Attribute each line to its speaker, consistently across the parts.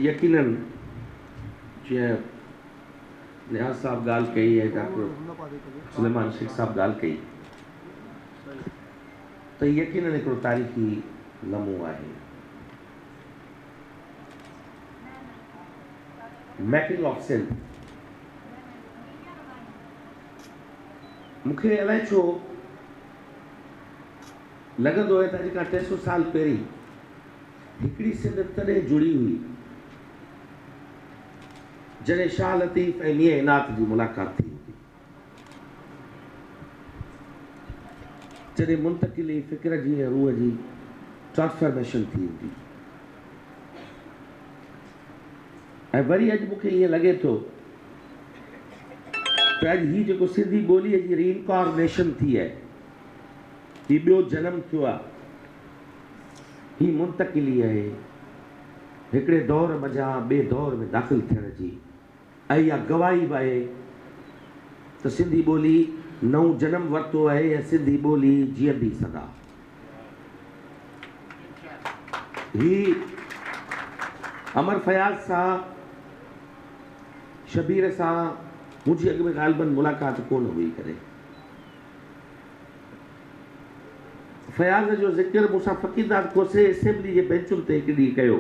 Speaker 1: यकीनन जीअं नियाज़ साहब ॻाल्हि कई है, डॉक्टर सुलेमान शेख साहब ॻाल्हि कई, तो यकीनन हिकिड़ो तारीख़ी लम्हो आहे। मैकिंग ऑफ सिंध मूंखे अलाए छो लॻंदो आहे त जेका 300 साल पहिरीं हिकिड़ी सिंध तॾहिं जुड़ी हुई जॾहिं शाह लतीफ़ ऐं मियां इनात जी मुलाक़ात थी हुई, जॾहिं मुंतकिली फ़िक्र जी ऐं रूह जी ट्रांसफॉर्मेशन थी हुई। ऐं वरी अॼु मूंखे ईअं लॻे थो त अॼु हीअ जेको सिंधी ॿोलीअ जी रीइनकॉर्नेशन थी आहे, हीउ ॿियो जनम थियो आहे, हीअ मुंतकिली आहे हिकिड़े दौर मंझां ॿिए दौर में दाख़िल थियण जी, ऐं इहा गवाही बि आहे त सिंधी ॿोली नओं जनम वरितो आहे ऐं सिंधी ॿोली जीअंदी सदा। ही अमर फयाज़ सां शबीर सां मुंहिंजी अॻु में ग़ालिबन मुलाक़ात कोन हुई करे। फयाज़ जो ज़िक्र मूंसां फ़क़ीरदाद खोसे असेंबली जे बेंचुनि ते हिकु ॾींहुं कयो।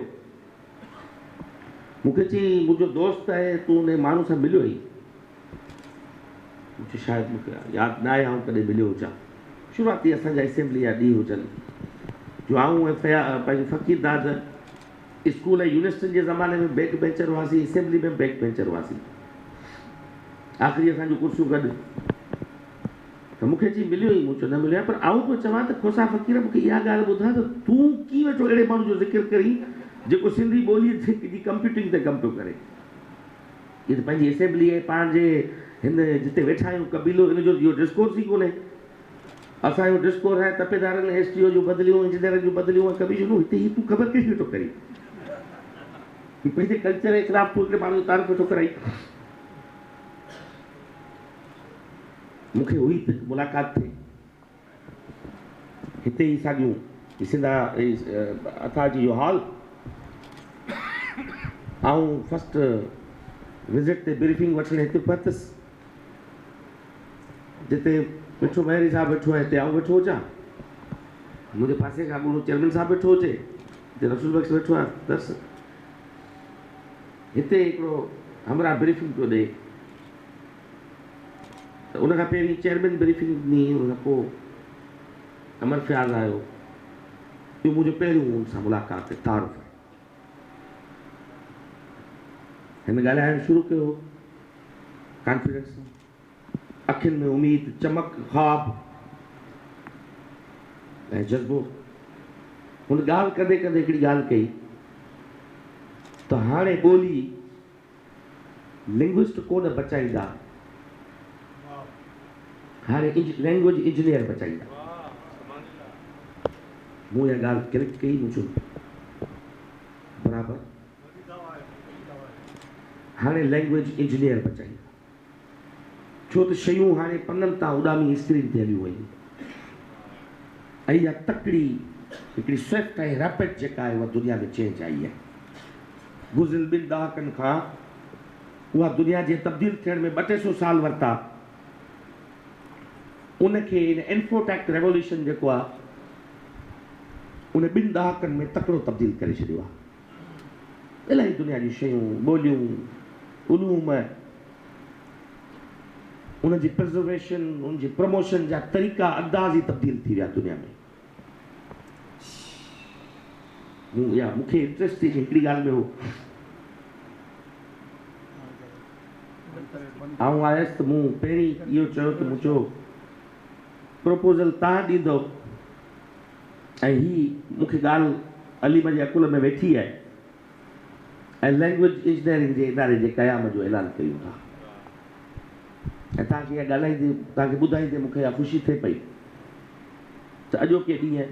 Speaker 1: मूंखे चई मुंहिंजो दोस्त आहे, तूं उन माण्हू सां मिलियो ई? मूंखे शायदि मूंखे यादि न आहे आउं कॾहिं मिलियो हुजां। शुरूआती असांजा असेंबली जा ॾींहं हुजनि जो आऊं ऐं पंहिंजो फ़क़ीरदाद स्कूल ऐं यूनिवर्सिटियुनि जे ज़माने में बैक बेंचर हुआसीं, असेंबली में बैक बेंचर हुआसीं, आख़िरी असांजूं कुर्सियूं गॾु। त मूंखे चई मिलियो ई? मूं चयो न मिलियो आहे, पर आऊं पियो चवां त खोसा फ़क़ीर मूंखे इहा ॻाल्हि ॿुधाए त तूं कीअं वेठो अहिड़े माण्हू जो ज़िक्र करी जेको सिंधी ॿोलीअ जी कंप्यूटिंग ते कमु पियो करे। इहा त पंहिंजी असेंबली आहे, पाण जे हिन जिते वेठा आहियूं कबीलो, इन जो इहो डिस्कोर्स ई कोन्हे। असांजो डिस्कोर्स आहे तपेदारनि एसटीओ जूं बदिलियूं, इंजीनियरनि जूं बदिलियूं ऐं कबीलो। हिते हीअ तूं ख़बर कहिड़ी वेठो करी? हीअ पंहिंजे कल्चर जे ख़िलाफ़ तूं हिकिड़े माण्हू जो तारीफ़ वेठो कराई। मूंखे हुई त मुलाक़ात थिए हिते ई साॻियूं सिंधा अथाजी जो हॉल, आऊं फस्ट विज़िट ते ब्रीफिंग वठणु हिते पहुतुसि, जिते वेठो महरी साहब वेठो आहे हिते आऊं वेठो हुजां, मुंहिंजे पासे खां अॻूणो चेयरमैन साहब वेठो हुजे, हिते रसूल बख़्श वेठो आहे, बसि हिते हिकिड़ो हमरा ब्रीफिंग पियो ॾे। त उनखां पहिरीं चेयरमैन ब्रीफिंग ॾिनी, उन खां पोइ अमर फयाज़ आयो। इहो मुंहिंजो पहिरियों हुन सां मुलाक़ात तारुफ़। हिन ॻाल्हाइणु शुरू कयो कॉन्फिडेंस सां, अखियुनि में उमेद, चमक, ख़्वाब ऐं जज़्बो। हुन ॻाल्हि कंदे कंदे हिकिड़ी ॻाल्हि कई त हाणे ॿोली लिंग्विस्ट कोन बचाईंदा, हाणे लैंग्वेज इंजीनियर बचाईंदा। मूं इहा ॻाल्हि क्लिक कई, मुंहिंजो बराबरि, हाणे लैंग्वेज इंजीनियर बचाईंदा, छो त शयूं हाणे पननि तां उॾामी स्क्रीन ते हलियूं वयूं, ऐं इहा तकड़ी हिकिड़ी स्विफ्ट ऐं रैपिड जेका आहे उहा दुनिया में चेंज आई आहे। गुज़िरियल 2 ॾहाकनि खां उहा दुनिया जे तब्दील थियण में 200 साल वरिता। उनखे इन इन्फोटेक रेवोल्यूशन जेको आहे उन 2 ॾहाकनि में तकिड़ो तब्दील करे छॾियो आहे। इलाही दुनिया जूं शयूं, ॿोलियूं, उलूम, उनजी प्रिजर्वेशन, उनजी प्रमोशन जा तरीक़ा अंदाज़ ई तब्दील थी विया दुनिया में। मूंखे इंट्रस्ट थी हिकिड़ी ॻाल्हि में हो, आऊं आयुसि त मूं पहिरीं इहो चयो त मुंहिंजो प्रपोज़ल तव्हां ॾींदो, ऐं हीअ मूंखे ॻाल्हि अलीम जे अकुल में वेठी आहे, ऐं लैंग्वेज इंजीनियरिंग जे इदारे जे क़याम जो ऐलान कयूं था। ऐं तव्हांखे इहा ॻाल्हाईंदे, तव्हांखे ॿुधाईंदे मूंखे इहा ख़ुशी थिए पई त अॼोके ॾींहुं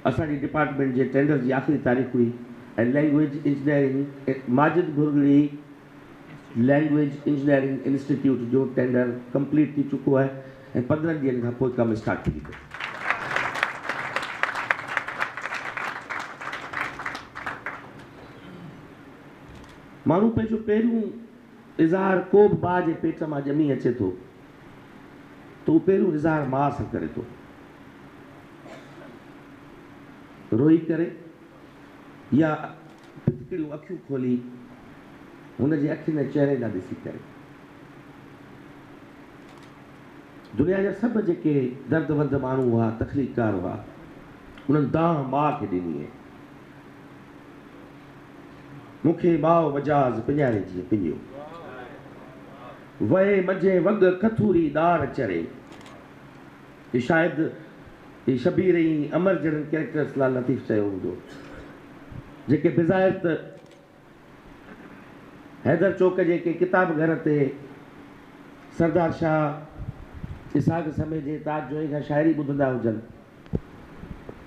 Speaker 1: असांजी डिपार्टमेंट जे टेंडर जी आख़िरी तारीख़ हुई, ऐं language engineering Majid Ghurgri language engineering institute जो टेंडर कंप्लीट थी चुको आहे, ऐं 15 ॾींहंनि खां पोइ कमु स्टार्ट थी वेंदो। माण्हू पंहिंजो पहिरियों इज़हार को बि माउ जे पेट मां ॼमी अचे थो त उहो पहिरियों इज़हार माउ सां करे थो, रोई करे या पिचकिड़ियूं अखियूं खोली हुनजे अखियुनि जे चहिरे ॾांहुं ॾिसी करे। दुनिया जा सभु जेके दर्दवंद माण्हू हुआ, तकलीफ़कार हुआ, उन्हनि दांह माउ खे ॾिनी आहे। मूंखे माउ वजाज़ पिञारे जीअं पिञियो, वहे मंझे वॻ कथूरी ॾार चरे। ये शायदि ये शबीर ऐं अमर जहिड़नि कैरेक्टर्स लाल लतीफ़ चयो हूंदो, जेके बिज़ाहिर त हैदर चौक जे के किताब घर ते सरदार शाह इसाक समय जे ताज जोई खां शाइरी ॿुधंदा हुजनि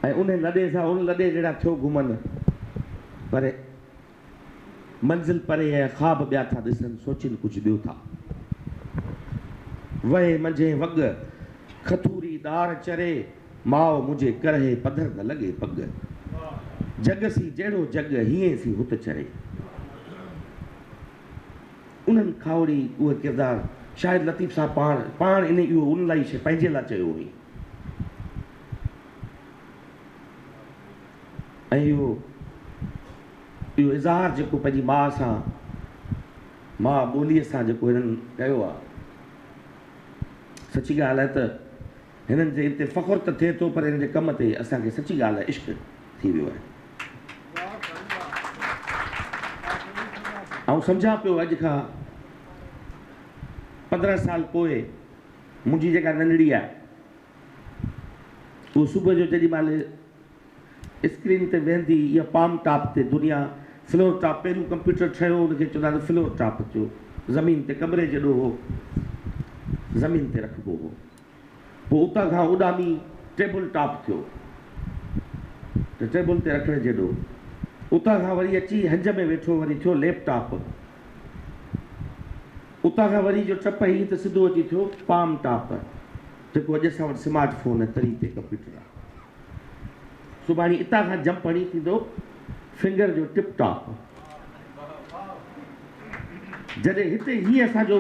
Speaker 1: ऐं उन लॾे सां उन लॾे जहिड़ा थियो घुमनि, पर मंज़िल परे ऐं ख़्वाब ॿिया था ॾिसनि, सोचिनि कुझु ॿियो था। वहे मंझे वॻ खथूरी ॾार चरे, माउ मुंहिंजे करहे पधर न लॻे पग। जग सी जहिड़ो जग हीअं सी हुत चरे। उन्हनि खावड़ी उहे किरदारु शायदि लतीफ़ साहब पाण इन इहो उन लाइ शइ पंहिंजे लाइ चयो हुई। ऐं इहो इज़हार जेको पंहिंजी माउ सां, माउ ॿोलीअ सां जेको हिननि कयो आहे, सची ॻाल्हि आहे त हिननि जे हिते फ़ख़ुरु त थिए थो, पर हिन जे कम ते असांखे सची ॻाल्हि आहे इश्क़ थी वियो आहे। ऐं सम्झां पियो अॼु खां 15 साल पोइ मुंहिंजी जेका नंढड़ी आहे, उहो सुबुह जो जेॾी महिल स्क्रीन ते वेंदी या पाम टॉप ते, दुनिया फ्लोर टॉप, पहिरियों कंप्यूटर ठहियो हुनखे चवंदा हुआ फ्लोर टॉप थियो, ज़मीन ते कमरे जॾो हो, ज़मीन ते रखिबो हो। पोइ उतां खां उॾामी टेबल टॉप थियो त टेबल ते रखण जहिड़ो, उतां खां वरी अची हंज में वेठो वरी थियो लैपटॉप, उतां खां वरी जो टप ई त सिधो अची थियो पाम टॉप, जेको अॼु असां वटि स्मार्ट फोन ऐं तरी ते कंप्यूटर आहे। सुभाणे इतां खां जंप हणी थींदो फिंगर जो टिप टॉप। जॾहिं हिते हीअं असांजो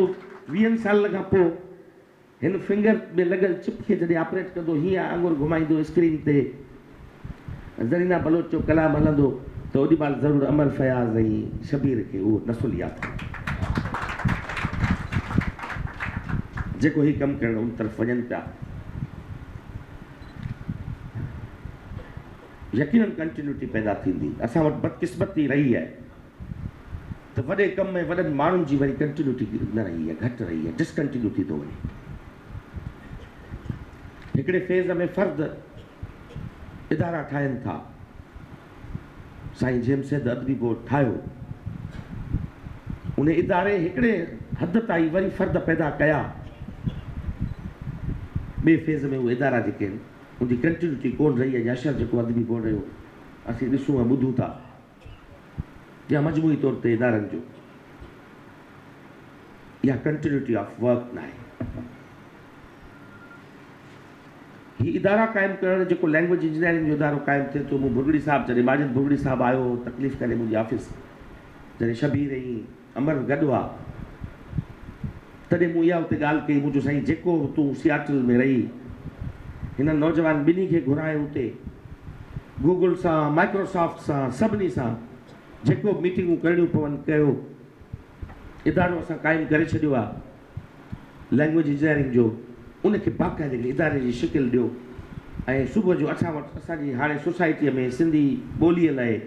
Speaker 1: 20 साल खां पोइ हिन फिंगर में लॻल चिप खे जॾहिं ऑपरेट कंदो, हीअं आङुर घुमाईंदो स्क्रीन ते, ज़रीना बलोच जो कलाम हलंदो, त ओॾी महिल ज़रूरु अमर फयाज़ ऐं शबीर खे उहो नसुल यादि जेको ही कमु करणु उन तरफ़ वञनि पिया। यकीनन कंटिन्यूटी पैदा थींदी। असां वटि बदकिस्मती रही आहे त वॾे कम में वॾनि माण्हुनि जी वरी कंटिन्यूटी न रही आहे, घटि रही आहे, डिसकंटिन्यू थी थो वञे। हिकिड़े फेज़ में फ़र्द इदारा ठाहिनि था, साईं जेमसेद अदबी बोर्ड ठाहियो, उन इदारे हिकिड़े हद ताईं वरी फ़र्द पैदा कया, ॿिए फेज़ में उहे इदारा जेके आहिनि उनजी कंटिन्यूटी कोन रही आहे। याशर जेको अदबी बोर्ड जो असीं ॾिसूं ऐं ॿुधूं था, या मजमूई तौर ते इदारनि जो, इहा कंटिन्यूटी ऑफ वर्क न आहे। ही इदारा क़ाइमु करणु जेको लैंग्वेज इंजीनियरिंग जो इदारो क़ाइमु थिए थो, मूं भुरगड़ी साहिबु जॾहिं माजिद भुरगड़ी साहिबु आयो तकलीफ़ करे मुंहिंजी ऑफिस, जॾहिं शबीर ऐं अमर गॾु हुआ, तॾहिं मूं इहा उते ॻाल्हि कई, मुंहिंजो साईं जेको तूं सियाटल में रही हिन नौजवान ॿिन्ही खे घुराए उते, गूगल सां, माइक्रोसॉफ्ट सां, सभिनी सां जेको मीटिंगूं करणियूं पवनि कयो, इदारो असां क़ाइमु करे छॾियो आहे लैंग्वेज इंजीनियरिंग जो, उनखे बाक़ाइदे इदारे जी शिकिल ॾियो। ऐं सुबुह जो असां वटि असांजी हाणे सोसाइटीअ में सिंधी ॿोलीअ लाइ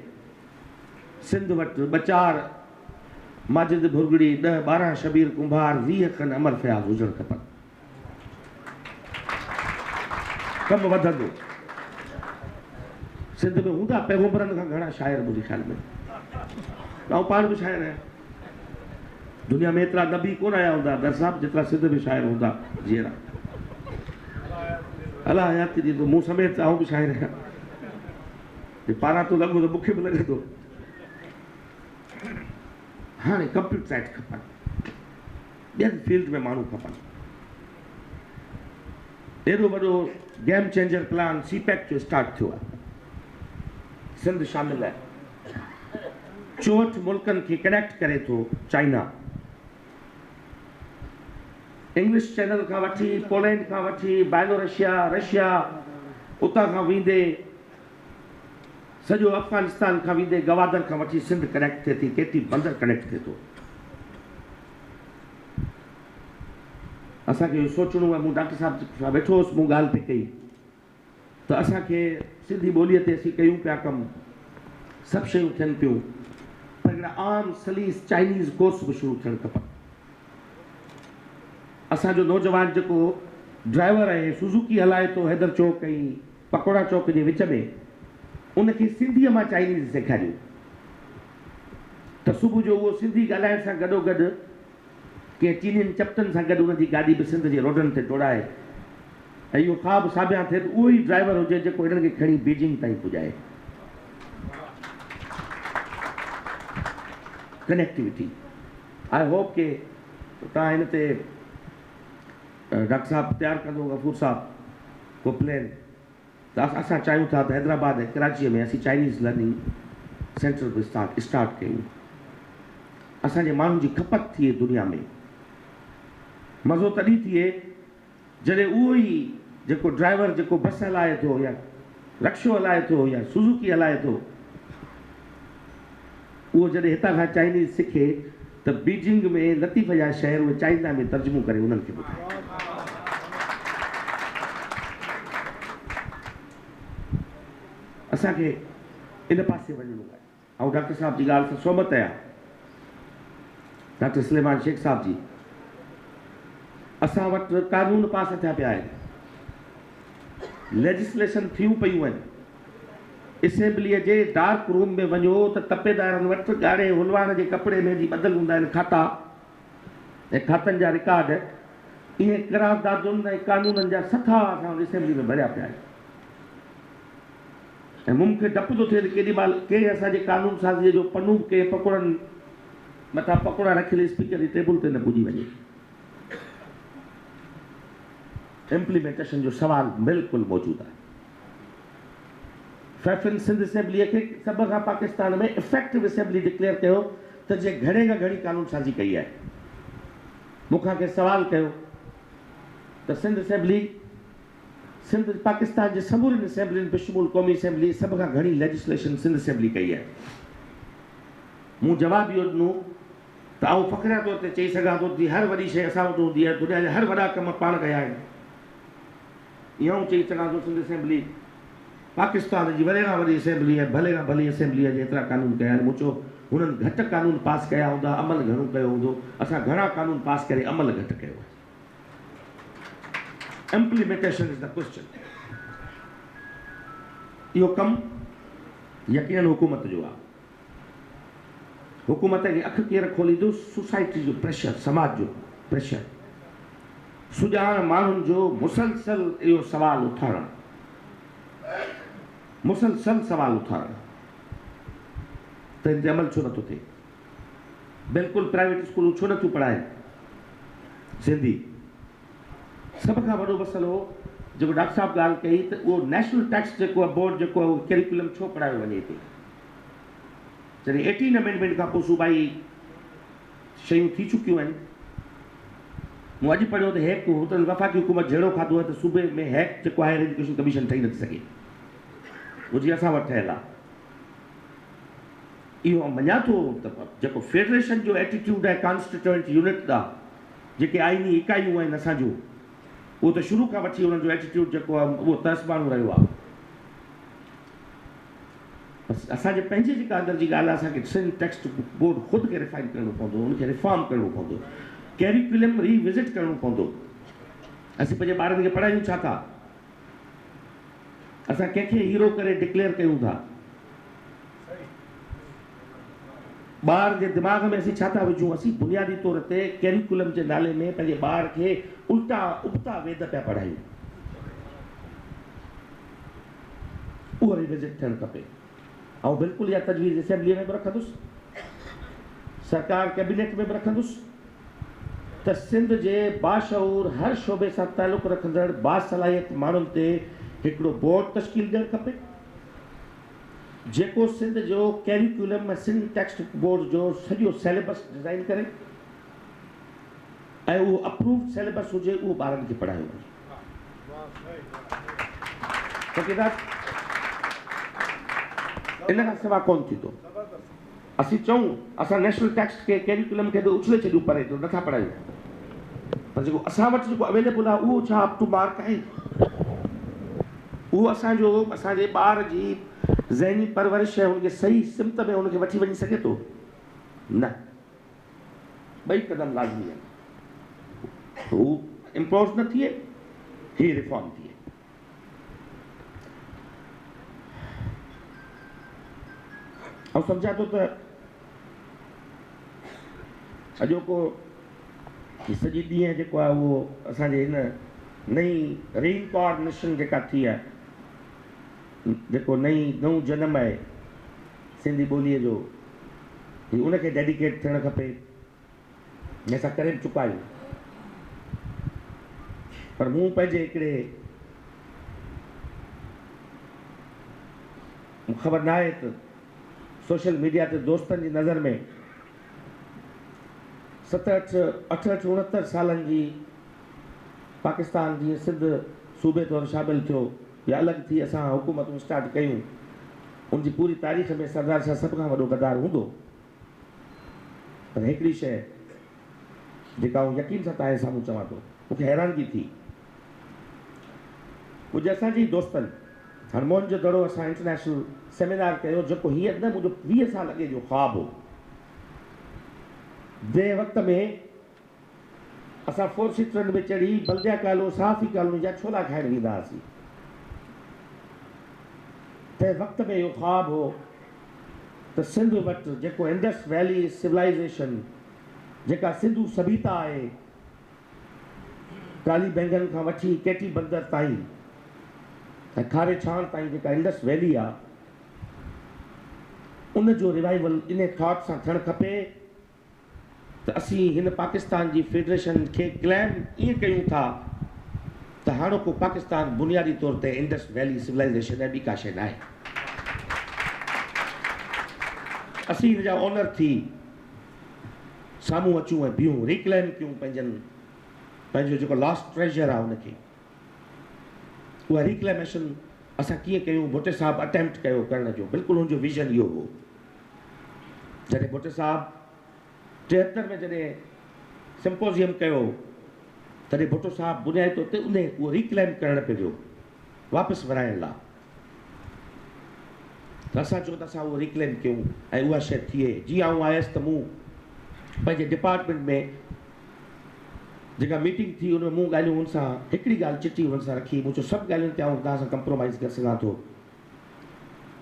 Speaker 1: सिंध वटि 2-4 माजिद भुरगड़ी, 10-12 शबीर कुंभार, 20 खनि अमर फयाज़ हुजणु खपनि। कमु वधंदो। सिंध में हूंदा पैगंबरनि खां घणा शाइर मुंहिंजे ख़्याल में, ऐं पाण बि शाइर आहियां। दुनिया में एतिरा नबी कोन आया हूंदा दरसाब जेतिरा सिंध में शाइर हूंदा। जीअं अलाह हयाती ॾींदो, मूं समेत आउं बि शाइर आहियां। पारां थो लॻो त मूंखे बि लॻे थो हाणे कंप्यूटराइट खपनि, ॿियनि फील्ड में माण्हू खपनि। एॾो वॾो गेम चेंजर प्लान CPEC जो स्टार्ट थियो आहे, सिंध शामिल आहे। 64 मुल्कनि खे कनेक्ट करे थो चाइना। इंग्लिश चैनल खां वठी पोलैंड खां वठी बायलोरशिया रशिया उतां खां वेंदे सॼो अफगानिस्तान खां वेंदे गवादर खां वठी सिंध कनेक्ट थिए थी, केतिरी बंदर कनेक्ट थिए थो। असांखे इहो सोचणो आहे। मूं डॉक्टर साहब सां वेठो हुउसि, मूं ॻाल्हि पे कई त असांखे सिंधी ॿोलीअ ते असीं कयूं पिया कमु, सभु शयूं थियनि पियूं, पर हिकिड़ा आम सलीस चाइनीज़ कोर्स बि शुरू थियणु खपनि। असांजो नौजवान जेको ड्राइवर आहे सुज़ुकी हलाए थो हैदर चौक ऐं पकोड़ा चौक जे विच में, उनखे सिंधीअ मां चाइनीज़ सेखारियूं त सुबुह जो उहो सिंधी ॻाल्हाइण सां गॾोगॾु कंहिं चीनियुनि चपटनि सां गॾु उनजी गाॾी बि सिंध जे रोडनि ते दौड़ाए ऐं इहो ख़्वाबु साबिया थिए त उहो ई ड्राइवर हुजे जेको हिननि खे खणी बीजिंग ताईं पुॼाए। कनेक्टिविटी। आई होप के तव्हां हिन ते डॉक्टर साहब तयारु कंदो, गफ़ूर साहब को प्लान, त असां चाहियूं था त हैदराबाद ऐं कराचीअ में असीं चाइनीज़ लर्निंग सेंटर बि स्टार्ट कयूं। असांजे माण्हुनि जी खपत थिए दुनिया में। मज़ो तॾहिं थिए जॾहिं उहो ई जेको ड्राइवर जेको बस हलाए थो या रक्शो हलाए थो या सुज़ुकी हलाए थो, उहो जॾहिं हितां खां चाइनीज़ सिखे त बीजिंग में लतीफ़ जा शहर उहे चाइना में तर्जुमो करे उन्हनि खे ॿुधाए। असांखे इन पासे वञिणो आहे। ऐं डॉक्टर साहब जी ॻाल्हि सां सहमत आहियां, डॉक्टर सुलेमान शेख साहब जी। असां वटि कानून पास थिया पिया आहिनि, लेजिस्लेशन थियूं पियूं आहिनि। असेंबलीअ जे डार्क रूम में वञो त तपेदारनि वटि ॻाढ़े हुलवान जे कपिड़े में जी ॿधल हूंदा आहिनि खाता ऐं खातनि जा रिकॉर्ड। इहे करारदादुनि ऐं कानूननि जा सथा असां असेंबली में भरिया पिया आहिनि। ऐं मूंखे डपु थो थिए त केॾी महिल कंहिं असांजे कानून साज़ीअ जो पन्नू कंहिं पकोड़नि मथां पकोड़ा रखियल स्पीकर जी टेबल ते न पुॼी वञे। इम्प्लीमेंटेशन जो सवाल बिल्कुलु मौजूदु आहे। फैफिन सिंध असेंबलीअ खे सभ खां पाकिस्तान में इफेक्टिव असेंबली डिक्लेयर कयो त जे घणे खां घणी कानून साज़ी कई आहे। मूंखां कंहिं सवाल कयो त सिंध असेंबली, सिंध पाकिस्तान जे समूरनि असेंबलियुनि बेशुमार क़ौमी असेंबली सभ खां घणी लेजिस्लेशन सिंध असेंबली कई आहे। मूं जवाबु इहो ॾिनो त आउं फ़ख़्रिया तौर ते चई सघां थो त हर वॾी शइ असां वटि हूंदी आहे, दुनिया जा हर वॾा कम पाण कया आहिनि। इहो चई सघां थो सिंध असेंबली पाकिस्तान जी वॾे खां वॾी असेंबली आहे, भले खां भली असेंबली आहे, जेतिरा कानून कया आहिनि। मूं चयो हुननि घटि कानून पास कया हूंदा, अमल घणो कयो हूंदो। असां घणा कानून पास करे अमल घटि कयो आहे। Implementation is the question. इहो कमु यकीनन हुकूमत जो आहे। हुकूमत खे अखि केरु खोलींदो? सोसाइटी जो प्रेशर, समाज जो प्रेशर, सुजाण माण्हुनि जो मुसलसल इहो सवाल उथारणु, मुसलसल सवाल उथारणु त हिन ते अमल छो नथो थिए? बिल्कुलु प्राइवेट स्कूलूं छो नथियूं पढ़ाइनि सिंधी? सभ खां वॾो मसइलो जेको डॉक्टर साहब ॻाल्हि कई त उहो नेशनल टेक्स्ट जेको आहे बोर्ड जेको आहे उहो कैरिकुलम छो पढ़ायो वञे थो? जॾहिं 18 अमेंडमेंट खां पोइ सूबाई शयूं थी चुकियूं आहिनि। मूं अॼु पढ़ियो त हैक हुते वफ़ाक़ी हुकूमत जहिड़ो खाधो आहे त सूबे में हैक जेको हायर एजुकेशन कमीशन ठही नथी सघे, उहो जीअं असां वटि ठहियलु आहे। इहो मञा थो त जेको फेडरेशन जो एटीट्यूड आहे कॉन्स्टिट्यूएंट यूनिट ॾांहुं, जेके आइनी इकाइयूं आहिनि असांजो, उहो त शुरू खां वठी हुननि जो एटीट्यूड जेको आहे उहो तर्सबाणो रहियो आहे। असांजे पंहिंजे जेका अंदरि जी ॻाल्हि आहे, असांखे सिंध टेक्स्ट बोर्ड ख़ुदि खे रिफाइन करिणो पवंदो, उनखे रिफॉर्म करिणो पवंदो, कैरिकुलम रीविज़िट करिणो पवंदो। असीं पंहिंजे ॿारनि खे पढ़ायूं छा था? असां कंहिंखे हीरो करे डिक्लेयर कयूं था? ॿार जे दिमाग़ में असीं छा था विझूं? असीं बुनियादी तौर ते कैरिकुलम जे नाले में पंहिंजे ॿार खे उल्टा उबता वेद पिया पढ़ायूं। उहो रिविज़िट थियणु खपे। ऐं बिल्कुलु इहा तजवीज़ असेंबलीअ में बि रखंदुसि, सरकार कैबिनेट में बि रखंदुसि त सिंध जे बाशऊर हर शोबे सां तालुक़ु रखंदड़ बासलाहियत माण्हुनि ते हिकिड़ो बोर्ड तश्कील ॾियणु खपे, जेको सिंध जो कैरिकुलम में सिंध टेक्स्ट बोर्ड जो सॼो सिलेबस डिज़ाइन करे ऐं उहो अप्रूव्ड सिलेबस हुजे उहो ॿारनि खे पढ़ायो वञे। इन खां सवाइ कोन थींदो। असीं चऊं असां नेशनल टेक्स्ट खे कैरिकुलम खे बि उछले छॾियूं परे तो नथा पढ़ायूं, पर जेको असां वटि जेको अवेलेबल आहे उहो छा अप टू मार्क आहे? उहो असांजे ॿार जी ज़हनी परवरिश है उनके सही सिमत में उनके वठी वञी सके तो न। ॿई कदम लाज़मी है। वो इम्पोज न थिए, ही रिफॉर्म थिए। ऐं सम्झा थो त अॼोको सॼी ॾींहं जेको आहे उहो असांजे हिन नई रीइनकॉर्नेशन जेका थी आहे, जेको नओं जनम आहे सिंधी ॿोलीअ जो, उनखे डेडिकेट थियणु खपे। असां करे बि चुका आहियूं, पर मूं पंहिंजे हिकिड़े ख़बर न आहे त सोशल मीडिया ते दोस्तनि जी नज़र में 68-69 सालनि जी पाकिस्तान जीअं सिंध सूबे तौरु शामिलु थियो या अलॻि थी असां हुकूमतूं स्टार्ट कयूं, उनजी पूरी तारीख़ में सरदार शाह सभ खां वॾो गद्दार हूंदो। पर हिकिड़ी शइ जेका आउं यकीन सां तव्हांजे साम्हूं चवां थो, मूंखे हैरानगी थी। कुझु असांजी दोस्तनि हरमोन जो दड़ो असां इंटरनेशनल सेमिनार कयो, जेको हीअ न मुंहिंजो 20 साल अॻे जो ख़्वाबु हो। ॿिए वक़्त में असां 4 सीटरनि में चढ़ी बल्दिया कॉलोनी साफ़ी कॉलोनी जा छोला खाइण वेंदा हुआसीं। तंहिं वक़्त में इहो ख़्वाबु हो त सिंध वटि जेको इंडस वैली सिविलाइज़ेशन, जेका सिंधू सभ्यता आहे, काली बैंगन खां वठी केटी बंदर ताईं ऐं खारे छाण ताईं जेका इंडस वैली आहे, उन जो रिवाइवल इन थॉट सां थियणु खपे त असीं हिन पाकिस्तान जी फेडरेशन खे क्लेम ईअं कयूं था त हाणोको पाकिस्तान बुनियादी तौर ते इंडस वैली सिविलाइज़ेशन ऐं ॿी का शइ न आहे। असीं हिन जा ऑनर थी साम्हूं अचूं ऐं बीहूं, रिक्लेम कयूं पंहिंजो जेको लास्ट ट्रेजर आहे उनखे। उहा रिक्लेमेशन असां कीअं कयूं? भुट्टे साहब अटेम्प्ट कयो करण जो, बिल्कुलु हुनजो विज़न इहो हो। जॾहिं भुट्टे साहब 73 में जॾहिं सिम्पोज़ियम कयो, तॾहिं भुट्टो साहब बुनियादी तौर ते उहो रिक्लेम करणु पियो वियो, वापसि वराइण लाइ। त असां चऊं त असां उहो रिक्लेम कयूं ऐं उहा शइ थिए। जीअं आउं आयुसि त मूं पंहिंजे डिपार्टमेंट में जेका मीटिंग थी उन में मूं ॻाल्हियूं हुन सां हिकिड़ी ॻाल्हि चिटी हुन सां रखी। मूं चयो सभु ॻाल्हियुनि ते आउं तव्हां सां कंप्रोमाइज़ करे सघां थो,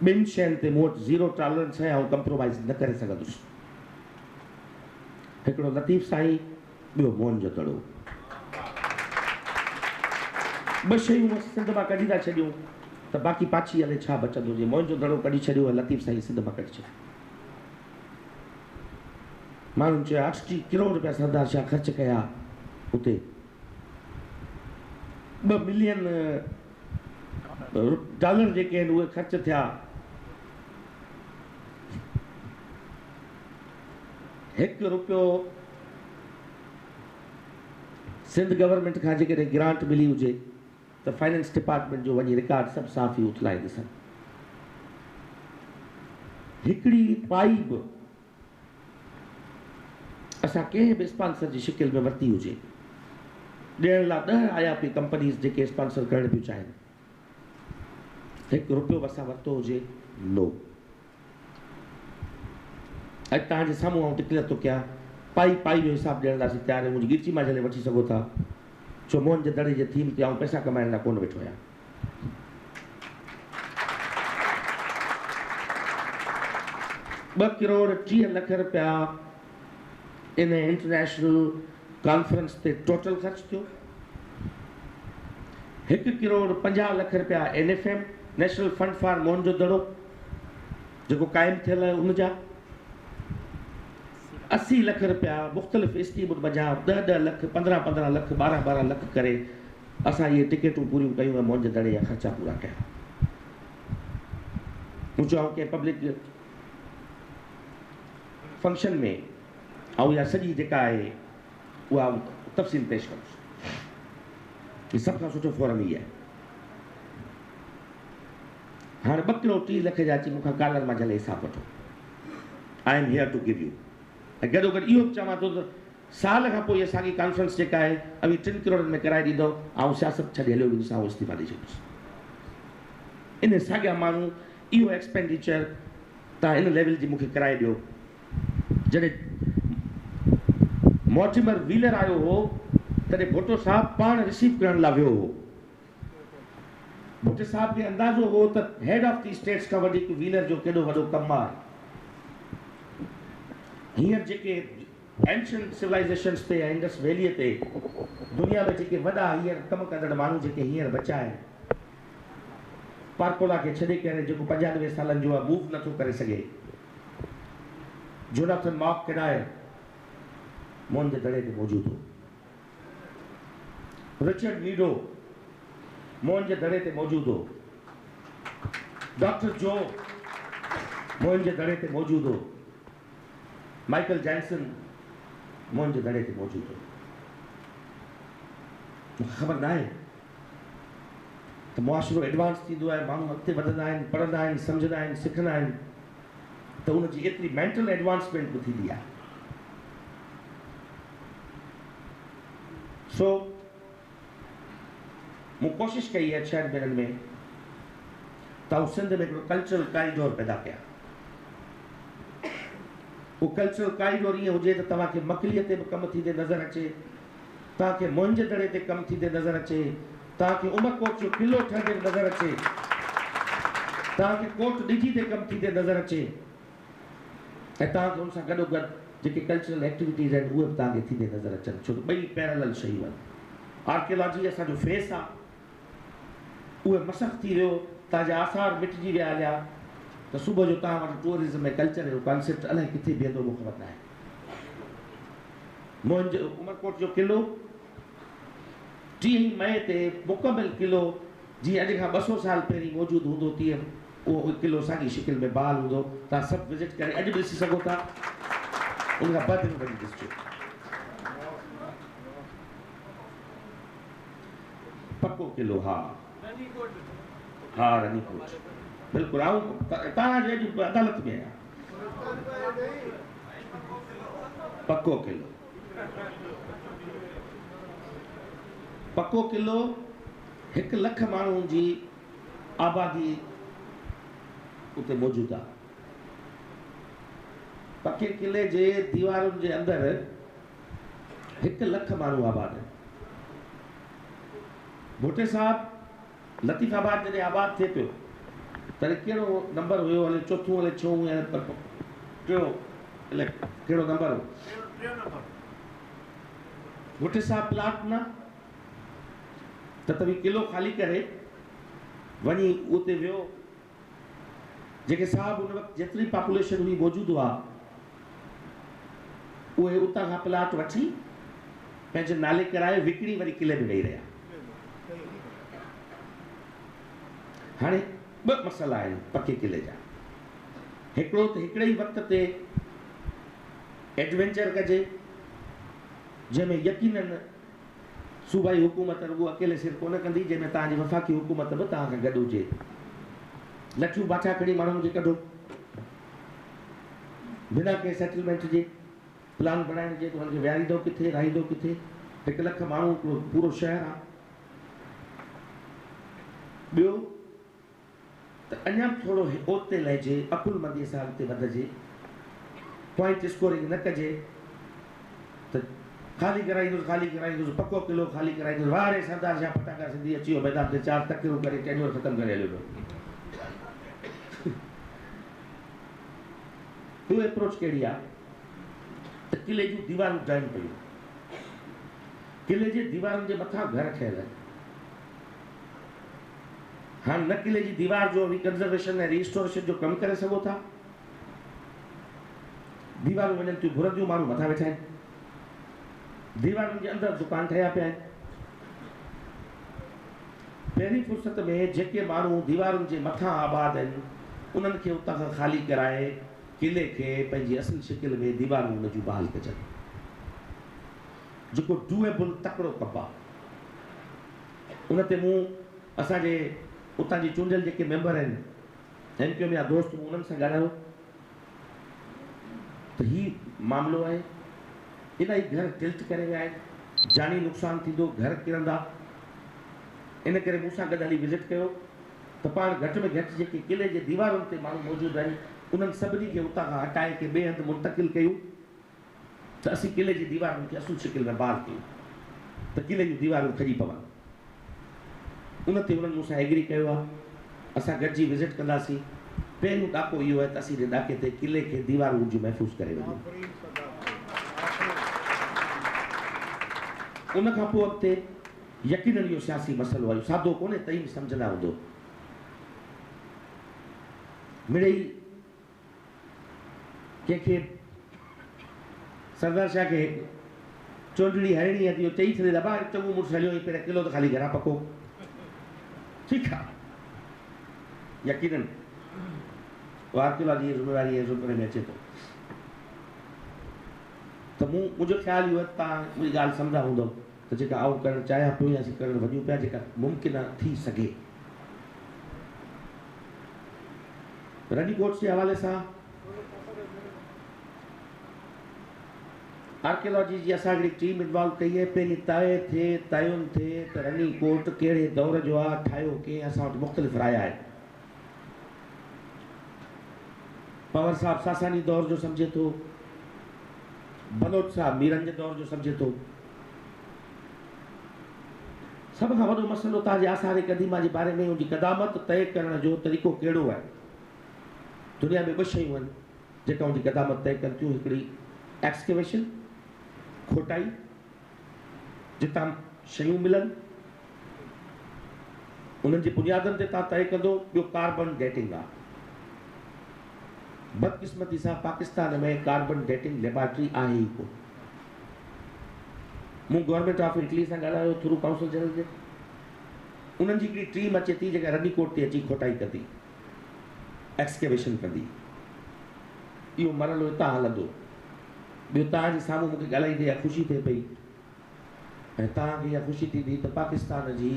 Speaker 1: ॿिनि शयुनि ते मूं वटि ज़ीरो टॉलरेंस आहे, आउं कंप्रोमाइज़ न करे सघंदुसि। हिकिड़ो लतीफ़ साईं, ॿियो मोहन जो दड़ो। ॿ शयूं सिंध मां कढी था छॾियूं त बाक़ी पाछी हले छा बचंदो? हुजे मोहन जो दड़ो कढी छॾियो, लतीफ़ साईं सिंध मां कढी छॾियो। माण्हुनि चयो 80 करोड़ रुपया सरदार शाह ख़र्च कया उते, 2 मिलियन डॉलर जेके आहिनि उहे ख़र्च थिया। ₹1 सिंध गवर्नमेंट खां जेकॾहिं ग्रांट मिली हुजे त फाइनेंस डिपार्टमेंट जो वञी रिकॉर्ड सभु साफ़ ई उथलाए ॾिसनि। हिकिड़ी पाई बि असां कंहिं बि स्पॉन्सर जी शिकिल में वरिती हुजे, ॾियण लाइ 10 आया पई कंपनीज़ जेके स्पॉन्सर करणु पियूं चाहिनि, ₹1 बि असां वरितो हुजे नो। अॼु तव्हांजे साम्हूं आउं डिक्लेयर थो कयां, पाई जो हिसाबु ॾियण लाइ तयारु आहियूं। मुंहिंजी गिरची मां जॾहिं वठी सघो था, छो मोहन जे दड़े जे थीम ते आउं पैसा कमाइण लाइ कोन वेठो आहियां। ₹2.30 करोड़ इन इंटरनेशनल कॉन्फ्रेंस ते टोटल ख़र्च थियो। ₹1.50 crore NFM national fund for Mohan जो दड़ो जेको क़ाइमु थियल आहे उनजा। ₹80 लख मुख़्तलिफ़ स्कीमुनि वञा, 10 लख, 15 लख, 12 लख करे असां इहे टिकेटूं पूरियूं कयूं ऐं मोहन जे दड़े जा ख़र्चा पूरा कया। मूं चयो कंहिं पब्लिक फंक्शन में ऐं इहा सॼी जेका आहे उहा तफ़सील पेश कंदुसि। हीउ सभ खां सुठो फोरम ई आहे। हाणे 2 करोड़ 30 लख जा अची मूंखां कालर मां झले हिसाब वठो। I am here to give you. ऐं गॾोगॾु इहो बि चवां थो त साल खां पोइ इहा साॻी कॉन्फ्रेंस जेका आहे अभी 3 करोड़नि में कराए ॾींदो ऐं सियासत छॾे हलियो वेंदुसि ऐं इस्तीफ़ा ॾेई छॾींदुसि। इन साॻिया माण्हू इहो एक्सपेंडिचर तव्हां इन लेवल जी मूंखे कराए ॾियो। जॾहिं मॉर्टिमर व्हीलर आयो हो तॾहिं भुट्टो साहब पाण रिसीव करण लाइ वियो हो। भुट्टो साहब खे अंदाज़ो हो त हेड ऑफ दी स्टेट्स खां वधीक व्हीलर जो केॾो वॾो कमु आहे। हींअर जेके एंशियंट सिविलाइज़ेशन्स ते ऐं इंडस वैलीअ ते दुनिया में जेके वॾा हींअर कमु कंदड़ माण्हू जेके हींअर बचा आहिनि, पार्कोला खे छॾे करे जेको 95 सालनि जो आहे, मूव नथो करे सघे, जोनाथन मार्क केडायर मोहन जे दड़े ते मौजूदु हो, रिचर्ड नीडो मोहन जे दड़े ते मौजूदु हो, डॉक्टर जो मोहन जे दड़े ते मौजूदु हो, माइकल जैक्सन मोहन जे दड़े ते मौजूदु हो। मूंखे ख़बर न आहे त मुआशिरो एडवांस थींदो आहे, माण्हू अॻिते वधंदा आहिनि, पढ़ंदा आहिनि, सम्झंदा आहिनि, सिखंदा आहिनि, त उनजी एतिरी मेंटल एडवांसमेंट बि थींदी आहे। सो मूं कोशिशि कई आहे 6 महीननि में त सिंध में हिकिड़ो कल्चरल कॉरिडोर पैदा कया। वो कल्चरल कॉरिडोर ईअं हुजे त तव्हांखे मकलीअ ते बि कमु थींदे नज़र अचे, तव्हांखे मोहन जे दड़े ते कमु थींदे नज़र अचे, तव्हांखे उमरकोट जो किलो ठहंदे नज़र अचे, तव्हांखे कोट ॾिजी ते कमु थींदे नज़र अचे, ऐं तव्हांखे हुन सां गॾोगॾु जेके कल्चरल एक्टिविटीज़ आहिनि उहे बि तव्हांखे थींदे नज़र अचनि, छो त ॿई पैरेलल शयूं आहिनि। आर्कियोलॉजी असांजो फेस आहे, उहे मसख़ थी वियो, तव्हांजा आसार मिटिजी विया हलिया, त सुबुह जो तव्हां वटि टूरिज़म ऐं कल्चर जो कॉन्सेप्ट अलाए किथे बीहंदो मूंखे ख़बर न आहे। मोहन जो उमरकोट जो किलो 3 मई ते मुकमिल किलो जीअं अॼु खां 200 साल पहिरीं मौजूदु हूंदो तीअं उहो किलो साॻी शिकिल में बहाल हूंदो। तव्हां सभु विज़िट करे अॼु ॾिसी सघो था। उन खां बाद में वरी ॾिसिजो। पको किलो, हा हा रनीकोट बिल्कुलु। तव्हांजे अॼु अदालत में आहियां। पको किलो, पको किलो 1 लख माण्हुनि जी आबादी उते मौजूदु आहे। पके किले जे दीवारुनि जे अंदरि 1 लख माण्हू आबाद आहिनि। भुट्टे साहब लतीफ़ाबाद जॾहिं आबाद थिए पियो तॾहिं कहिड़ो नंबर हुयो, हले 4th हले 6th या 3यों, हले कहिड़ो नंबर हो? 3 नंबर। भुट्टे साहब प्लाट न त तव्हां किलो ख़ाली करे वञी उते वियो। जेके साहब उन वक़्तु जेतिरी पॉपुलेशन हुई मौजूदु हुआ, उहे उतां खां प्लाट वठी पंहिंजे नाले कराए विकिणी वरी किले में वेही रहिया। हाणे 2 मसइला आहिनि पके किले जा। हिकिड़ो त हिकिड़े ई वक़्त ते एडवेंचर कजे जंहिंमें यकीनन सूबाई हुकूमत रुॻो अकेले सिर कोन कंदी, जंहिंमें तव्हांजी वफ़ाक़ी हुकूमत बि तव्हां खां गॾु हुजे। लठियूं बाठा खणी माण्हुनि खे कढो, बिना कंहिं सेटलमेंट जे प्लान बनाइण जे, उन्हनि खे विहारींदो किथे, रहाईंदो किथे। 1 लख माण्हू पूरो शहर आहे। ॿियो त अञा थोरो ओते लहिजे, अकुलमंदीअ सां अॻिते वधिजे, पॉइंट स्कोरिंग न कजे त ख़ाली कराईंदुसि पको किलो ख़ाली कराईंदुसि, वारे सरदार शाह फटाका सिंधी अची वियो मैदान ते 4 तकरियूं करे टेन्योर ख़तमु करे हलियो पियो। ॿियो अप्रोच कहिड़ी आहे त किले जूं दीवारूं ठहनि पियूं। किले जे दीवारुनि जे मथां घर ठहियल आहिनि। हाणे न किले जी दीवार जो रिकंजर्वेशन ऐं रिस्टोरेशन जो कमु करे सघो था। दीवारूं वञनि थियूं घुरंदियूं, माण्हू मथां वेठा आहिनि। दीवारुनि जे अंदरि दुकान ठहिया पिया आहिनि। पहिरीं फ़ुर्सत में जेके माण्हू दीवारुनि जे मथां आबाद आहिनि उन्हनि खे उतां खां ख़ाली कराए किले खे पंहिंजी असुल शिकिल में दीवारूं उन जूं बहाल कजनि, जेको डूएबल तकिड़ो कमु आहे। उन ते मूं असांजे उतां जी चूंडियल जेके मेंबर आहिनि एमक्यू में दोस्त, मूं उन्हनि सां ॻाल्हायो त हीउ मामिलो आहे। इलाही घर टिल्ट करे विया आहिनि, जानी नुक़सानु थींदो, घर किरंदा। इन करे मूंसां गॾु हली विज़िट कयो त पाण घटि में घटि जेके किले जे दीवारुनि ते माण्हू मौजूदु आहिनि उन्हनि सभिनी खे उतां खां हटाए के ॿिए हंधि मुंतकिल कयूं त असीं किले जी दीवारुनि खे असुल शिकिल में बहाल कयूं त किले जूं दीवारूं खॼी पवनि। उन ते उन्हनि मूंसां एग्री कयो आहे। असां गॾिजी विज़िट कंदासीं। पहिरियों ॾाको इहो आहे त असीं ॾाके ते किले खे दीवारूं जूं महफ़ूज़ करे वञूं। उन खां पोइ अॻिते यकीनन इहो सियासी मसइलो आहे, सादो कोन्हे, तई बि सम्झंदा हूंदो। मिड़ई कंहिंखे सरदार शाह खे चोंडड़ी हरणी आहे, इहो चई छॾे दॿा चङो मुड़ुसु हलियो ई पहिरियों किलो त ख़ाली घरां पको। ठीकु आहे, यकीनन वारकिला जी ज़िमेवारी आहे, ज़ुम्परे में अचे थो। त मुंहिंजो ख़्यालु इहो आहे तव्हां मुंहिंजी ॻाल्हि सम्झा हूंदव त जेका आउं करणु चाहियां पियो या असीं करणु वञूं पिया, जेका मुमकिन थी सघे। रनीकोट जे हवाले सां आर्कियोलॉजी जी असां हिकिड़ी टीम इन्वॉल्व कई आहे। पहिरीं तय थिए तयुनि थिए त रनीकोट कहिड़े दौर जो आहे, ठाहियो कंहिं, असां वटि मुख़्तलिफ़ राय आहे। पवर साहब सासानी दौर जो सम्झे थो, बलोच साहब मीरन जे दौर जो सम्झे थो। सभ खां वॾो मसइलो तव्हांजे आसार क़दीमा जे बारे में उनजी क़दामत तय करण जो तरीक़ो कहिड़ो आहे। दुनिया में ॿ शयूं आहिनि जेका उनजी क़दामत तय कनि थियूं, हिकिड़ी एक्सकेवेशन, खोटाई, जितां शयूं मिलनि उन्हनि जी बुनियादनि ते तव्हां तय कंदो। ॿियो कार्बन डेटिंग आहे। बदकिस्मती सां पाकिस्तान में कार्बन डेटिंग लेबॉरेटरी आहे ई कोन। मूं गवर्नमेंट ऑफ इटली सां ॻाल्हायो थ्रू काउंसिल जनरल जे, उन्हनि जी हिकिड़ी टीम अचे थी जेका रनीकोट ते अची खोटाई कंदी, एक्सकेवेशन कंदी। इहो मरलो हितां हलंदो। ॿियो तव्हांजे साम्हूं मूंखे ॻाल्हाईंदे इहा ख़ुशी थिए पई, ऐं तव्हांखे इहा ख़ुशी थींदी त पाकिस्तान जी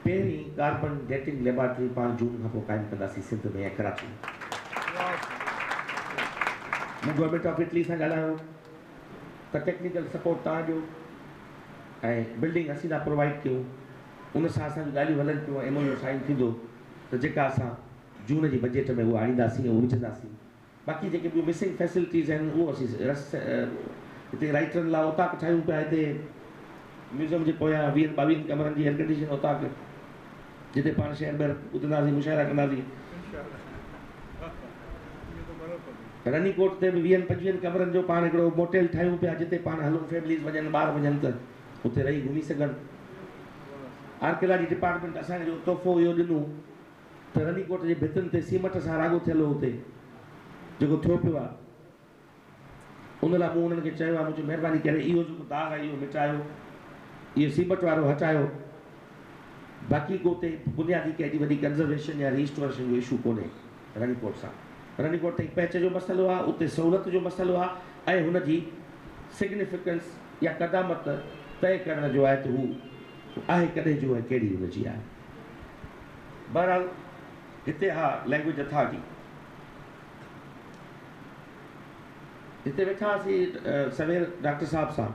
Speaker 1: पहिरीं कार्बन डेटिंग लेबॉरेटरी पाण जून खां पोइ क़ाइमु कंदासीं सिंध में ऐं कराची में। मूं गवर्नमेंट ऑफ इटली सां ॻाल्हायो त टेक्निकल सपोर्ट तव्हां ॾियो ऐं बिल्डिंग असीं था प्रोवाइड कयूं। उन सां असांजूं ॻाल्हियूं हलनि पियूं, MOU साइन थींदो त जेका असां जून जी बजट में उहा आणींदासीं ऐं विझंदासीं। बाक़ी जेके ॿियूं मिसिंग फैसिलिटीज़ आहिनि उहो असीं हिते राइटरनि लाइ ओताक ठाहियूं पिया। हिते म्यूज़ियम जे पोयां 20-22 कमरनि जी एयर कंडीशन ओताक, जिते पाण शहर में ॿुधंदासीं, मुशाइरा कंदासीं। रनीकोट ते बि 20-25 कमरनि जो पाण हिकिड़ो मोटेल ठाहियूं पिया, जिते पाण हलूं, फैमिलीज़ वञनि, ॿार वञनि त उते रही घुमी सघनि। आर्कियोलॉजी डिपार्टमेंट असांखे जो तोहफ़ो इहो ॾिनो त रनीकोट जे भितियुनि ते सीमेंट सां राॻो थियल हो, हुते जेको थियो पियो आहे। उन लाइ मूं उन्हनि खे चयो आहे, मुंहिंजी महिरबानी करे इहो जेको दाग़ आहे इहो मिटायो, इहो सीमेंट वारो हटायो। बाक़ी को उते बुनियादी केॾी वॾी कंज़र्वेशन या रिस्टोरेशन जो इशू कोन्हे रनीकोट सां। रनीकोट ताईं पैच जो मसइलो आहे, उते सहूलियत जो मसइलो आहे, ऐं हुनजी सिग्निफिकेंस या क़दामत तय करण जो आहे त हू आहे कॾहिं जो ऐं कहिड़ी हुनजी आहे। बहरहाल हिते हा लैंग्वेज अथॉरिटी, हिते वेठा हुआसीं सवेर डॉक्टर साहब सां,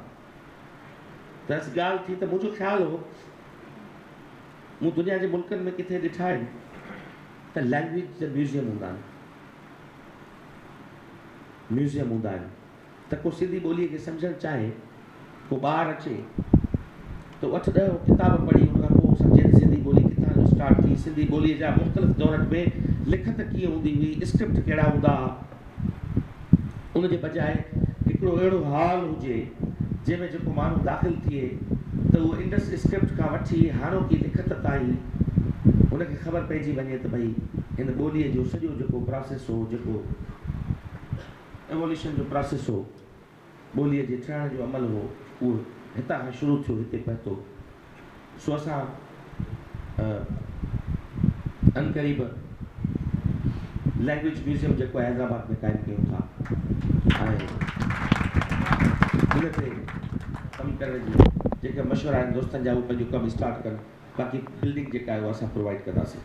Speaker 1: त ॻाल्हि थी त मुंहिंजो ख़्यालु हो, मूं दुनिया जे मुल्कनि में किथे ॾिठा आहिनि त लैंग्वेज जा म्यूज़ियम हूंदा आहिनि। म्यूज़ियम हूंदा आहिनि त को सिंधी ॿोलीअ खे सम्झणु चाहे, को ॿारु अचे त 8-10 किताब पढ़ी हुन खां पोइ सम्झे सिंधी ॿोली किथां जो स्टार्ट थी, सिंधी ॿोलीअ जा मुख़्तलिफ़ दौरनि में लिखत कीअं हूंदी हुई, स्क्रिप्ट कहिड़ा हूंदा हुआ। उनजे बजाए हिकिड़ो अहिड़ो हॉल हुजे जंहिंमें जेको माण्हू दाख़िल थिए त उहो इंडस स्क्रिप्ट खां वठी हाणोकी लिखत ताईं उनखे ख़बर पइजी वञे त भई हिन ॿोलीअ जो सॼो जेको प्रोसेस हो, जेको एवोल्यूशन जो प्रोसेस हो, ॿोलीअ जे ठहण जो अमल हो, उहो हितां खां शुरू थियो, हिते पहुतो। सो असां अनक़रीब लैंग्वेज म्यूज़ियम जेको हैदराबाद में क़ाइमु कयूं था ऐं हुन ते कमु करण जी जेके मशवरा आहिनि दोस्तनि जा उहे पंहिंजो कमु स्टार्ट कनि बाक़ी बिल्डिंग जेका आहे उहा असां प्रोवाइड कंदासीं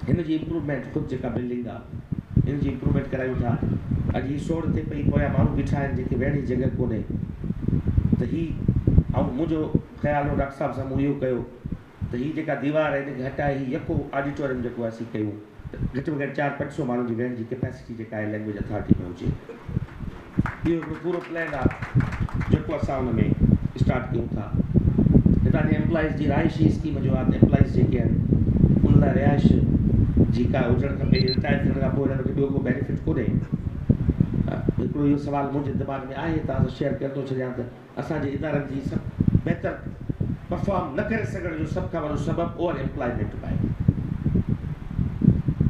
Speaker 1: हिन जी इम्प्रूवमेंट ख़ुदि जेका बिल्डिंग आहे हिन जी इम्प्रूवमेंट करायूं था अॼु हीअ सोड़ थिए पई पोयां माण्हू बीठा आहिनि जेके वेहण जी जॻह कोन्हे त हीअ ऐं मुंहिंजो ख़्यालु हो डॉक्टर साहिब सां मूं इहो कयो त हीअ जेका दीवार आहे हिनखे हटाए हीअ यको ऑडिटोरियम जेको आहे असीं कयूं त घटि में घटि 400-500 माण्हुनि जी वेहण जी कैपेसिटी जेका आहे लैंग्वेज अथॉरिटी में हुजे इहो हिकिड़ो पूरो प्लान आहे जेको असां हुन में स्टार्ट कयूं था हितां जी एम्प्लॉइज़ जी रिहाइशी स्कीम जो आहे त एम्प्लॉइज़ जेके आहिनि उन लाइ रिहाइश जी का हुजणु खपे रिटायर थियण खां पोइ हिननि खे ॿियो को बेनिफिट कोन्हे हिकिड़ो इहो सुवालु मुंहिंजे दिमाग़ में आहे तव्हां सां शेयर करे थो छॾियां त असांजे इदारनि जी सभु बहितर परफॉर्म न करे सघण जो सभ खां वॾो सबबु ओवर एम्प्लॉयमेंट आहे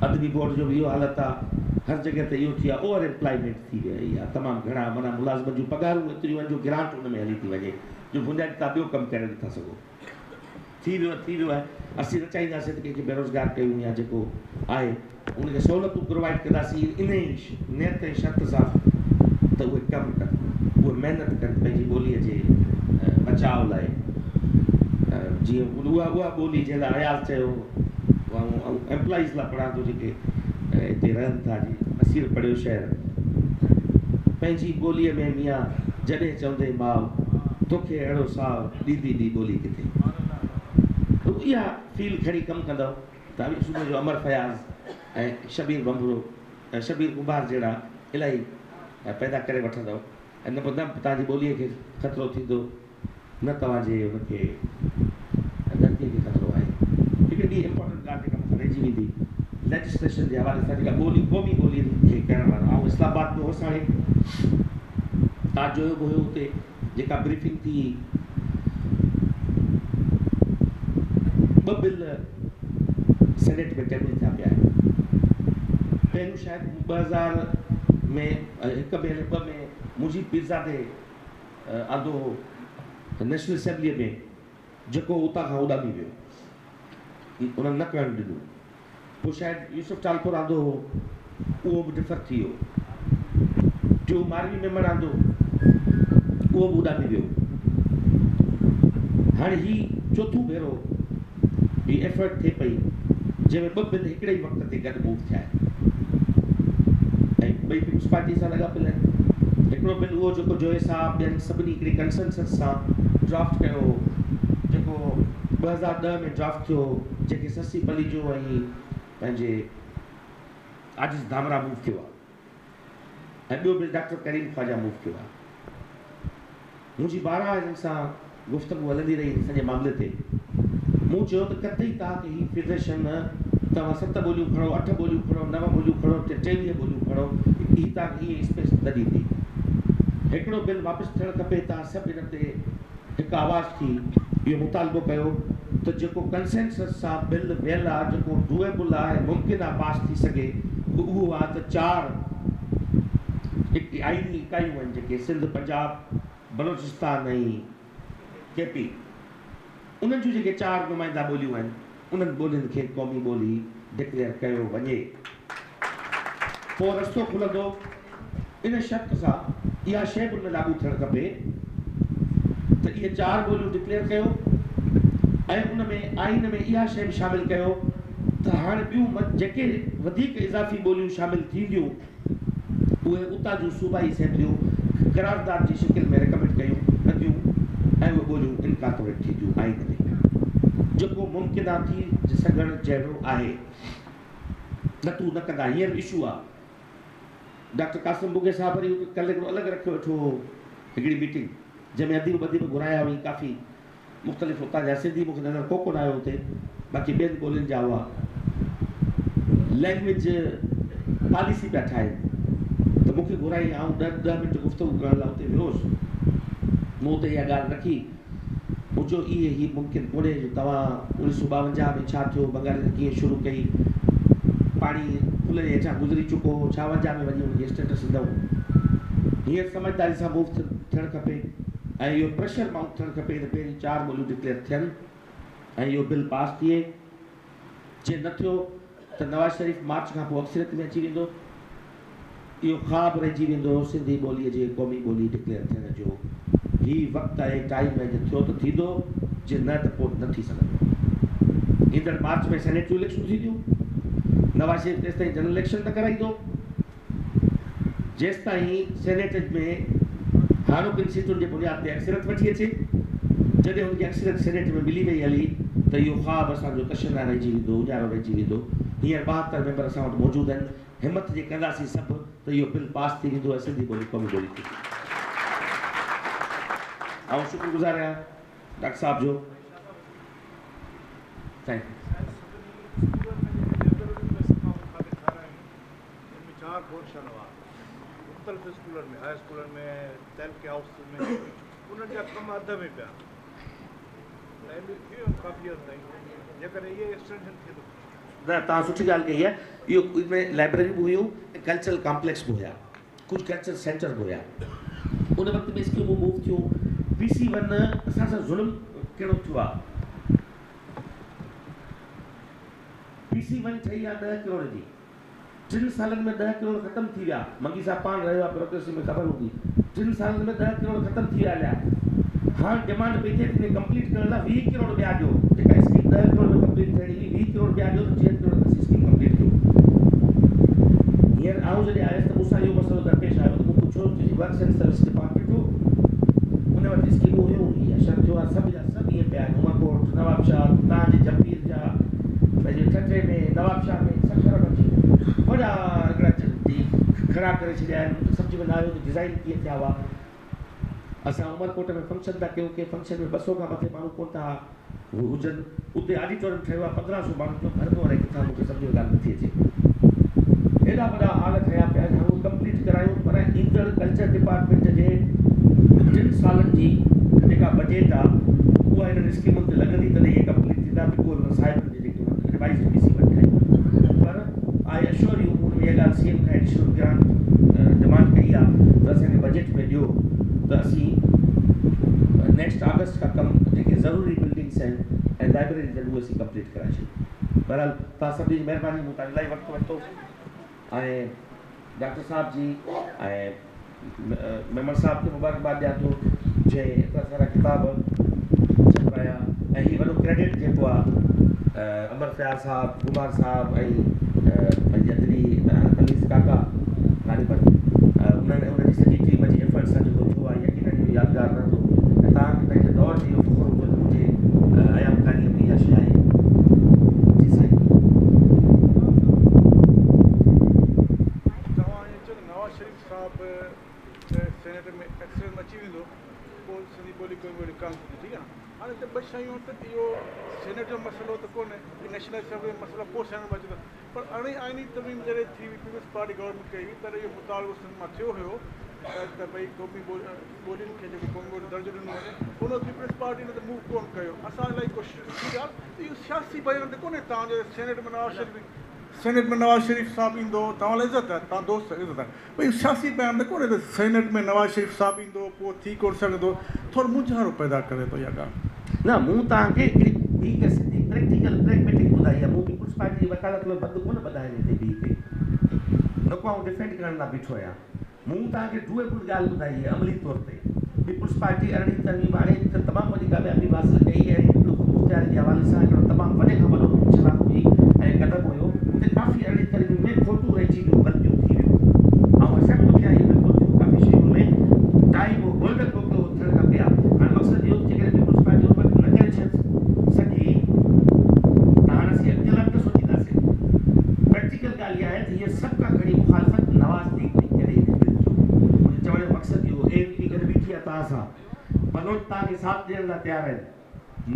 Speaker 1: अदबी बोर्ड जो बि इहो हालत आहे हर जॻह ते इहो थी आहे ओवर एम्प्लॉयमेंट थी वई आहे तमामु घणा माना मुलाज़िमनि जूं पघारूं एतिरियूं आहिनि जो ग्रांट हुन में हली थी वञे जो बुनियादी तव्हां ॿियो कमु करे नथा सघो थी वियो आहे असीं न चाहींदासीं त कंहिंखे बेरोज़गार कयूं या जेको आहे उनखे सहूलियतूं प्रोवाइड कंदासीं इन ई नियत ऐं शर्त सां त उहे कमु कनि उहे महिनत कनि पंहिंजी ॿोलीअ जे बचाव लाइ जीअं उहा ॿोली जंहिं लाइ अयाज़ चयो ऐं एम्प्लॉइज़ लाइ पढ़ां थो जेके हिते रहनि था जी असीर पढ़ियो शहर पंहिंजी ॿोलीअ में मियां जॾहिं चवंदे माउ तोखे अहिड़ो साव ॾींदी ॿी ॿोली किथे इहा फील खणी कमु कंदव त सुबुह जो अमर फयाज़ ऐं शबीर बंबरो ऐं शबीर कुमार जहिड़ा इलाही पैदा करे वठंदव ऐं न तव्हांजी ॿोलीअ खे ख़तरो थींदो न तव्हांजे हुनखे धरतीअ खे ख़तरो आहे हिकिड़ी ॿी इम्पोर्टेंट ॻाल्हि जेका मूंखे रहिजी वेंदी लेजिस्लेशन जे हवाले सां जेका ॿोली क़ौमी ॿोलीअ खे करण वारा ऐं इस्लामाबाद में होसि हाणे तव्हां जोयो बि हुयो हुते जेका ब्रीफिंग थी 2 बिल सेनेट में टेबल थिया पिया आहिनि पहिरियों शायदि 2000 में 1 में 2 में मुजीब पीरज़ादे आंदो हो नेशनल असेंबलीअ में जेको उतां खां उॾामी वियो उन्हनि न करणु ॾिनो पोइ शायदि यूसुफ टालपुर आंदो हो उहो बि डिफर थी वियो टियों मारवी मेंबर आंदो उहो बि उॾामी वियो हाणे ही चोथों भेरो ही एफर्ट थिए पई जंहिंमें 2 बिल हिकिड़े ई वक़्त ते गॾु मूव थिया आहिनि ऐं ॿई पीपुल्स पार्टी सां लॻा पियल आहिनि हिकिड़ो बिल उहो जेको जोए साहब ॿियनि सभिनी हिकिड़ी कंसेंसस सां ड्राफ्ट कयो जेको 2010 में ड्राफ्ट थियो जेके ससी पलीजो ऐं पंहिंजे आजिज़ धामरा मूव थियो आहे ऐं ॿियो बिल डॉक्टर करीम ख्वाजा मूव कयो आहे मुंहिंजी 12 हिननि सां गुफ़्तगू हलंदी रही सॼे मामले ते मूं चयो त कतई तव्हांखे हीअ फेडरेशन तव्हां 7 ॿोलियूं खणो 8 ॿोलियूं खणो 9 ॿोलियूं खणो 23 ॿोलियूं खणो हीअ तव्हांखे हीअ स्पेस न ॾींदी हिकिड़ो बिल वापसि थियणु खपे तव्हां सभु हिन ते हिकु आवाज़ थी इहो मुतालबो कयो त जेको कंसेंसस सां बिल वियल आहे जेको डूएबल आहे मुमकिन आहे पास थी सघे उहो आहे त 4 आइनी इकाइयूं आहिनि जेके सिंध पंजाब बलोचिस्तान ऐं केपी उन्हनि जूं जेके 4 नुमाइंदा ॿोलियूं आहिनि उन्हनि ॿोलियुनि खे क़ौमी ॿोली डिक्लेयर कयो वञे पोइ रस्तो खुलंदो इन शर्त सां इहा शइ बि उन में लागू थियणु खपे त इहे 4 ॿोलियूं डिक्लेयर कयो ऐं उन में आइन में इहा शइ बि शामिलु कयो त हाणे ॿियूं जेके वधीक इज़ाफ़ी ॿोलियूं शामिलु थींदियूं उहे उतां जूं सूबाई असेंबलियूं क़रारदाद जी शिकिल में रिकमेंड कयूं कंदियूं ऐं उहे ॿोलियूं इनकॉर्पोरेट थींदियूं आइन में जेको मुमकिन आहे थी सघण जहिड़ो आहे न तूं न कंदा हींअर इशू आहे डॉक्टर कासिम बुगे साहब वरी कल्ह हिकिड़ो अलॻि रखियो वेठो हिकिड़ी मीटिंग जंहिंमें अदीब घुराया हुई काफ़ी मुख़्तलिफ़ उतां जा सिंधी मूंखे नज़र को कोन आयो हुते बाक़ी ॿियनि ॿोलियुनि जा हुआ लैंग्वेज पॉलिसी पिया ठाहिनि त मूंखे घुराई ऐं 10 मिंट गुफ़्तगू करण लाइ हुते वियोसि मूं त इहा ॻाल्हि रखी मूं चयो इहे ही मुमकिन कोन्हे जो तव्हां 1952 में छा थियो बंगाली कीअं शुरू कई पाणी पुल जे हेठां गुज़री चुको 56 में वञी हुनखे स्टेटस ॾिनऊं हीअं समझदारी सां मूव थियणु खपे ऐं इहो प्रेशर माउंट थियणु खपे त पहिरीं 4 ॿोलियूं डिक्लेयर थियनि ऐं इहो बिल पास थिए जे न थियो त नवाज़ शरीफ़ मार्च खां पोइ अक्सरियत में अची वेंदो। इहो ख़्वाबु रहिजी वेंदो सिंधी ॿोलीअ जे क़ौमी ॿोली डिक्लेयर थियण जो। हीउ वक़्तु आहे, टाइम आहे, जो थियो त थींदो, जे न त पोइ न थी सघंदो। ईंदड़ मार्च में सेनेट जूं इलेक्शन थींदियूं। नवाज़ शरीफ़ तेसि ताईं जनरल इलेक्शन न कराईंदो जेसि ताईं सेनेट में हाणोकियुनि सीटुनि जे बुनियाद ते अक्सरियत वठी अचे। जॾहिं हुनजी अक्सरियत सेनेट में मिली वई हली त इहो ख़्वाबु असांजो तशना रहिजी वेंदो, उजारो रहिजी वेंदो। हींअर 72 मेंबर असां वटि मौजूदु आहिनि। हिमत जे कंदासीं सभु त इहो बिल पास थी वेंदो ऐं सिंधी ॿोली क़ौमी ॿोली थी। ऐं शुक्रगुज़ार आहियां डॉक्टर साहब जो। Thank U.
Speaker 2: 4 पोर्शन हुआ मुख़्तलिफ़ स्कूलनि में, हाई स्कूलनि में, तहलके हाउस में, उन्हनि जा कम अध में पिया काफ़ी हद ताईं। जेकॾहिं इहे एक्सटेंशन थिए थो
Speaker 1: न, तव्हां सुठी ॻाल्हि कई आहे। इहो इसमें लाइब्रेरी बि हुयूं, कल्चरल कॉम्प्लेक्स बि हुया, कुझु कल्चरल सेंटर बि हुया। उन वक़्त में स्कीमूं मूव थियूं। PC1 असां सां ज़ुल्म कहिड़ो थियो आहे। PC1 ठही आहे 10 करोड़ जी। 3 सालनि में 10 करोड़ ख़तमु थी विया। मंगी साहब पाण रहियो आहे ब्यूरोक्रेसी में, ख़बर हूंदी। 3 सालनि में 10 करोड़ ख़तमु थी विया हलिया। हाणे डिमांड पई थिए कि कंप्लीट करण लाइ 20 करोड़ ॿिया ॾियो। जेका स्कीम 10 करोड़ में कंप्लीट थियणी हुई, 20 करोड़ ॿिया ॾियो त 6 करोड़ में स्कीम कंप्लीट थियो। हींअर आउं जॾहिं आयुसि त मूंसां इहो मसइलो दरपेश आयो त मूं पुछियो वर्क्स एंड सर्विस डिपार्टमेंट हो, उन वटि स्कीमूं हुयूं, इहा शर्त थियो आहे, सभु जा सभु इहे पिया आहिनि। उमरकोट, नवाबशाह, तव्हांजे जंपीर जा, पंहिंजे ठठे में, नवाबशाह में, सभु शहर अची वॾा हिकिड़ा खड़ा करे छॾिया आहिनि। सम्झ में न आयो त डिज़ाइन कीअं थिया हुआ। असां उमरकोट में फंक्शन था कयूं, कंहिं फंक्शन में 200 खां मथे माण्हू कोन था हुजनि। उते ऑडिटोरियम ठहियो आहे, 1500 माण्हू जो भरंदो रहे, किथां मूंखे सम्झ में ॻाल्हि नथी अचे। एॾा वॾा हाल ठहिया पिया आहिनि, उहे कंप्लीट करायूं। पर ईंदड़ कल्चर डिपार्टमेंट जे 3 सालनि जी जेका बजेट आहे उहा हिननि स्कीमुनि ते लॻंदी, तॾहिं इहे कंप्लीट थींदा। बिल्कुलु साहिबनि जी जेके रिवाइज़ PC1 ठाही। पर आई एश्योर यू, हुन में इहा ॻाल्हि CM खां एडिशनल ग्रांट डिमांड कई आहे त असांखे बजेट में ॾियो त असीं नेक्स्ट अगस्त खां कमु जेके ज़रूरी बिल्डिंग्स आहिनि ऐं लाइब्रेरीज़ आहिनि उहे असीं कंप्लीट कराए छॾियूं। बहरहाल तव्हां सभिनी जी महिरबानी, मूं तव्हां इलाही वक़्तु वरितो ऐं डॉक्टर साहब जी ऐं मेमर साहब खे मुबारकबाद ॾियां थो जंहिं एतिरा सारा किताब छपाया। ऐं हीउ वॾो क्रेडिट जेको आहे अमर फयाज़ साहब, कुमार साहब ऐं पंहिंजे अदरी अनीस काका ग़ालिबन उन्हनि जी सॼी टीम जी एफर्ट सां जेको थियो आहे, यकीनन इहो यादगार रहंदो। ऐं तव्हांखे पंहिंजे दौर जी इहो फ़ुख़ुरु हूंदो त मुंहिंजे आयामकारीअ में इहा शइ आहे। जी साईं।
Speaker 2: तव्हां चयो नवाज़ शरीफ़ साहब सेनेट में एक्सलेंस अची वेंदो, पोइ सिंधी ॿोली कोई ॿोली कान थींदी। ठीकु आहे। हाणे त 2 शयूं त इहो सेनेट जो मसइलो त कोन्हे, नेशनल असेंबली जो मसइलो पोइ सेनेट में अचे थो। पर अणे आइनी तमीम जॾहिं थी हुई, पीपल्स पार्टी गवर्नमेंट कई हुई, तॾहिं इहो मुतालबो सिंध मां थियो हुयो त भई क़ौमी ॿोलियुनि खे जेको क़ौमी ॿोली दर्जो ॾिनो वञे। उन पीपल्स पार्टी ने त मूव कोन कयो। असां इलाही कोशिशि कई। ठीकु आहे। इहो सियासी बयान त कोन्हे तव्हांजो सेनेट में नवाज़ शरीफ़ साहब ईंदो, तव्हां लाइ इज़त आहे, तव्हां दोस्त इज़त आहे। भई सियासी बयान त कोन्हे त सेनेट में नवाज़ शरीफ़ साहब ईंदो, पोइ थी कोन सघंदो। थोरो मुंझारो पैदा करे थो इहा ॻाल्हि।
Speaker 1: न, मूं तव्हांखे हिकिड़ी ॿी के सिंधी प्रैक्टिकल प्रैग्मेटिक ॿुधाई आहे। मूं पीपल्स पार्टी जी वकालत में बंदि कोन ॿुधाइनि हिते ॿी खे, न को आउं डिफेंड करण लाइ बीठो आहियां। मूं तव्हांखे डूएबल ॻाल्हि ॿुधाई आहे अमली तौर ते। पीपल्स पार्टी अरिड़हीं तरमीम हाणे तमामु वॾी कामयाबी हासिल कई ऐं मुख़्तियार जे हवाले सां हिकिड़ो तमामु वॾे खां वॾो छलांग हुई ऐं क़दम हुयो। उते काफ़ी अरिड़हीं तरमीम में खोटूं रहिजी वियो, ग़लतियूं थी वियूं ऐं असांखे थिया इहे बिल्कुलु थियूं। काफ़ी शयुनि में टाइम हो गोल्डन मोकिलियो थियणु खपे आहे। हाणे मक़सदु इहो जेकॾहिं पीपल्स पार्टी उन वक़्तु न करे सघी त हाणे असीं अॻिते लाइ न सोचींदासीं। प्रैक्टिकल ॻाल्हि इहा आहे त हीअ सभ खां घणी मुखालफ़त नवाज़ लीग में करे मुंहिंजे चवण जो मक़सदु इहो ANP गॾु बीठी आहे तव्हां सां, मनोज तव्हांखे साथ ॾियण लाइ तयारु आहिनि।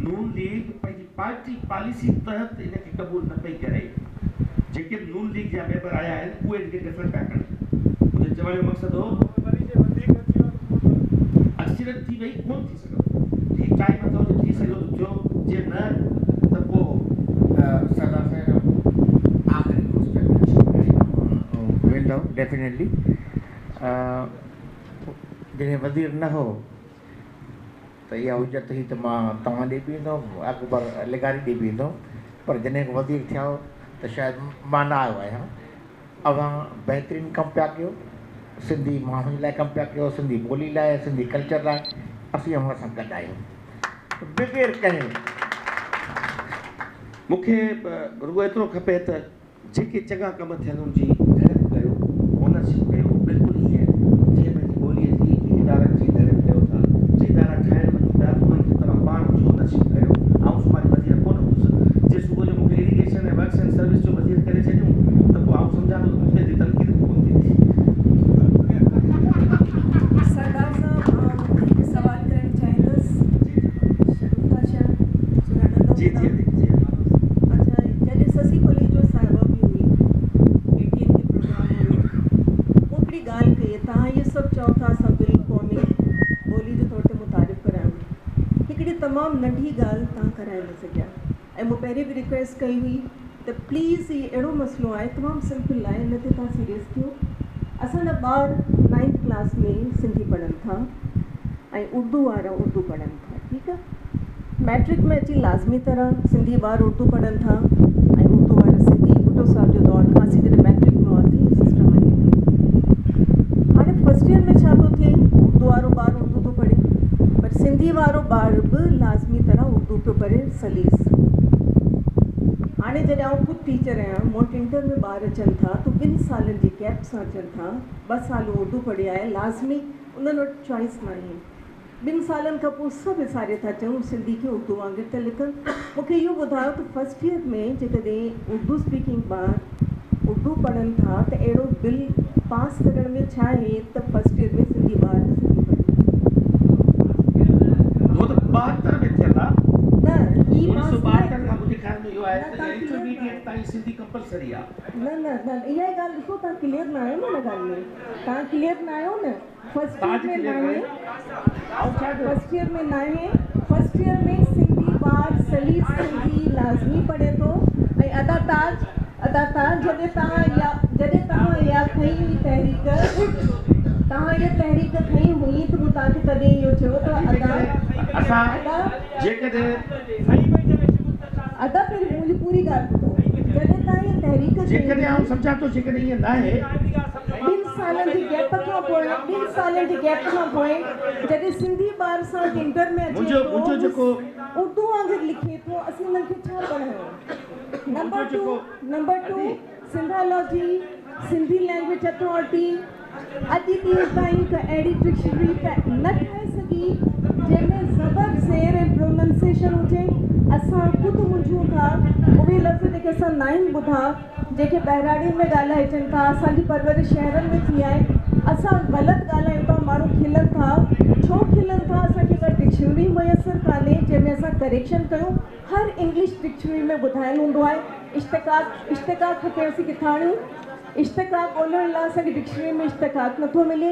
Speaker 1: नून लीग पंहिंजी पार्टी पॉलिसी तहत इनखे क़बूल न पई करे। जेके नून लीग जा मेंबर आया आहिनि उहे इनखे डिफरेंट पिया कनि। मुंहिंजे चवण जो मक़सदु हो अक्सरियत थी वई कोन थी सघंदो। ठीकु टाइम अथव जो थी सघियो त थियो, जे न त पोइ
Speaker 3: सरदार साहिब आख़िरी क्वेश्चन वेंदो डेफिनेटली। जॾहिं वज़ीर न हो त इहा हुजत हुई त मां तव्हां ॾे बि ईंदुमि, अकबर लिगारी ॾे बि ईंदुमि। पर जॾहिं वज़ीर थिया त शायदि मां न आयो आहियां। अवां बहितरीनु कमु पिया कयो, सिंधी माण्हुनि लाइ कमु पिया कयो, सिंधी ॿोली लाइ, सिंधी कल्चर लाइ। असीं हुन सां गॾु आहियूं बग़ैर कंहिं।
Speaker 1: मूंखे रुॻो एतिरो खपे त जेके चङा कम थियनि उनजी धड़क कयो, ओनरशिप कयो, बिल्कुलु ईअं जीअं पंहिंजी ॿोलीअ जी इदारनि जी धड़क कयो था। जे इदारा ठाहिण वञूं पिया त उन्हनि खे तव्हां पाण उनजी ओनरशिप कयो। ऐं सुभाणे वज़ीर कोन हुउसि, जे सुबुह जो मूंखे इरिगेशन ऐं वर्क्स एंड सर्विस जो वज़ीर करे छॾियूं त पोइ आउं सम्झां थो त मूंखे जी तनक़ीद कोन थींदी।
Speaker 4: सरदार साहब हिकु सवाल करणु चाहींदुसि।
Speaker 1: जी जी जी।
Speaker 4: अच्छा, जॾहिं ससी कोलेजो साहिबा बि हुई, 18 के प्रोग्राम हुयो, मूं हिकिड़ी ॻाल्हि कई, तव्हां इहे सभु चओ था असां बिल क़ौमी ॿोली जो तौर ते मुतारिफ़ करायूं। हिकिड़ी तमामु नंढी ॻाल्हि तव्हां कराए न सघिया, ऐं मूं पहिरीं बि रिक्वेस्ट कई हुई त प्लीज़ हीउ अहिड़ो मसइलो आहे, तमामु सिंपल आहे, इन ते तव्हां सीरियस थियो। असांजा ॿार 9th क्लास में सिंधी पढ़नि था ऐं उर्दू वारा उर्दू पढ़नि था, ठीकु आहे। मैट्रिक में अची लाज़मी तरह सिंधी ॿार उर्दू पढ़नि था ऐं उर्दू वारा सिंधी। भुट्टो साहिब जो दौर खां असीं जॾहिं मैट्रिक में हुआसीं सिस्टम हली। हाणे फर्स्ट ईयर में छा थो थिए, उर्दू वारो ॿार उर्दू थो पढ़े, पर सिंधी वारो ॿार बि लाज़मी तरह उर्दू पियो पढ़े सलीस। हाणे जॾहिं आउं ख़ुदि टीचर आहियां, मूं वटि इंटर में ॿार अचनि था त 2 सालनि जी गैप सां अचनि था। 2 साल उर्दू पढ़ी आहे, लाज़मी उन्हनि वटि चॉइस न आहे। 2 सालनि खां पोइ सभु विसारे था चऊं सिंधी खे उर्दू वांगुरु त लिखनि। मूंखे इहो ॿुधायो त फर्स्ट ईयर में जेकॾहिं उर्दू स्पीकिंग ॿार उर्दू पढ़नि था त अहिड़ो बिल पास करण में छा आहे त फर्स्ट ईयर में सिंधी ॿार सिंधी
Speaker 1: वो तो 72 में थियल आहे
Speaker 4: न, ही
Speaker 1: 1972 खां मुंहिंजे ख़्याल में इहो आहे त इंटरमीडिएट ताईं सिंधी कंपलसरी आहे।
Speaker 4: न न न, इहा ॻाल्हि ॾिसो, तव्हां क्लियर न आहियो न हिन ॻाल्हि में, तव्हां क्लियर न आहियो न। फर्स्ट ईयर में न आहे, फर्स्ट ईयर में न आहे। फर्स्ट ईयर में सिंधी ॿार सलीस सिंधी लाज़मी पढ़े थो। ऐं अदाताज जॾहिं तव्हां इहा खई हुई तहरीक, तव्हां इहा तहरीक खई हुई त मूं तव्हांखे तॾहिं इहो चयो त अदा पहिरीं मुंहिंजी पूरी ॻाल्हि ॿुधो। जॾहिं तव्हां इहा तहरीक
Speaker 1: जेकॾहिं आउं सम्झां थो जेकॾहिं ईअं न आहे,
Speaker 4: 2 सालनि जी गैप खां पोइ, 2 सालनि जी गैप खां पोइ जॾहिं सिंधी ॿार सां इंटर में अचे
Speaker 1: मुंहिंजो जेको
Speaker 4: उर्दू वांगुरु लिखे थो, असीं हुननि खे छा पढ़ायूं। नंबर 2 सिंधालॉजी, सिंधी लैंग्वेज अथॉरिटी अॼु ॾींहं ताईं का अहिड़ी डिक्शनरी न ठाहे सघी जंहिंमें ज़बर ज़ेर ऐं प्रोनंसिएशन हुजे। असां ख़ुदि मुंझूं था, उहे लफ़्ज़ जेके असां न आहिनि ॿुधा, जेके बहिराड़ियुनि में ॻाल्हाइजनि था, असांजी परवरिश शहरनि में थी आहे, असां ग़लति ॻाल्हायूं था, माण्हू खिलनि था। छो खिलनि था? असांखे का डिक्शनरी मुयसरु कान्हे जंहिंमें असां करेक्शन कयूं। हर इंग्लिश डिक्शनरी में ॿुधाइणु हूंदो आहे। इश्तिक़ाक़ खे असीं किथां आणियूं? इश्तिक़ाक़ ॻोल्हण लाइ असांखे डिक्शनरी में इश्तिक़ाक़ नथो मिले।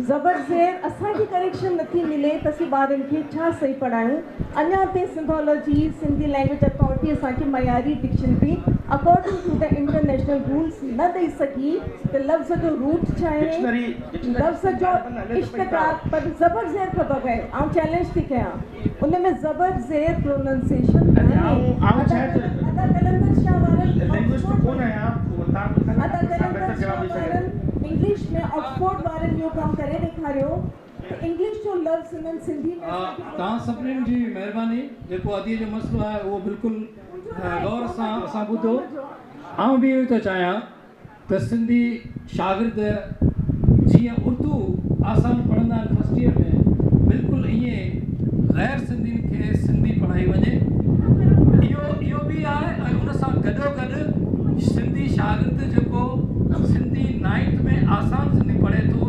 Speaker 4: ज़बर ज़ेर असांखे करेक्शन नथी मिले त असीं ॿारनि खे छा सही पढ़ायूं। अञा ताईं सिंधोलॉजी, सिंधी लैंग्वेज अथॉरिटी असांखे मयारी dictionary according to the international rules न ॾेई सघी त लफ़्ज़ जो रूट छा आहे, लफ़्ज़ जो इश्तिक़ाक़ पर ज़बर ज़ेर खां बग़ैर। आउं चैलेंज थी कयां, उन में ज़बर ज़ेर प्रोनंसिएशन इंग्लिश में ऑक्सफोर्ड वारनि इहो कमु करे ॾेखारियो त इंग्लिश जो लफ़्ज़ हिननि सिंधी में।
Speaker 5: तव्हां सभिनीनि जी महिरबानी। जेको अदीअ जो मसइलो आहे उहो बिल्कुलु गौर सां असां ॿुधो। आउं बि इहो थो चाहियां त सिंधी शागिर्द जीअं उर्दू आसान पढ़ंदा आहिनि फर्स्ट ईयर में, बिल्कुलु ईअं ग़ैर सिंधियुनि खे सिंधी पढ़ाई वञे। इहो बि आहे। ऐं उन सां गॾोगॾु सिंधी शागिर्द जेको सिंधी 9th में आसान सिंधी पढ़े थो,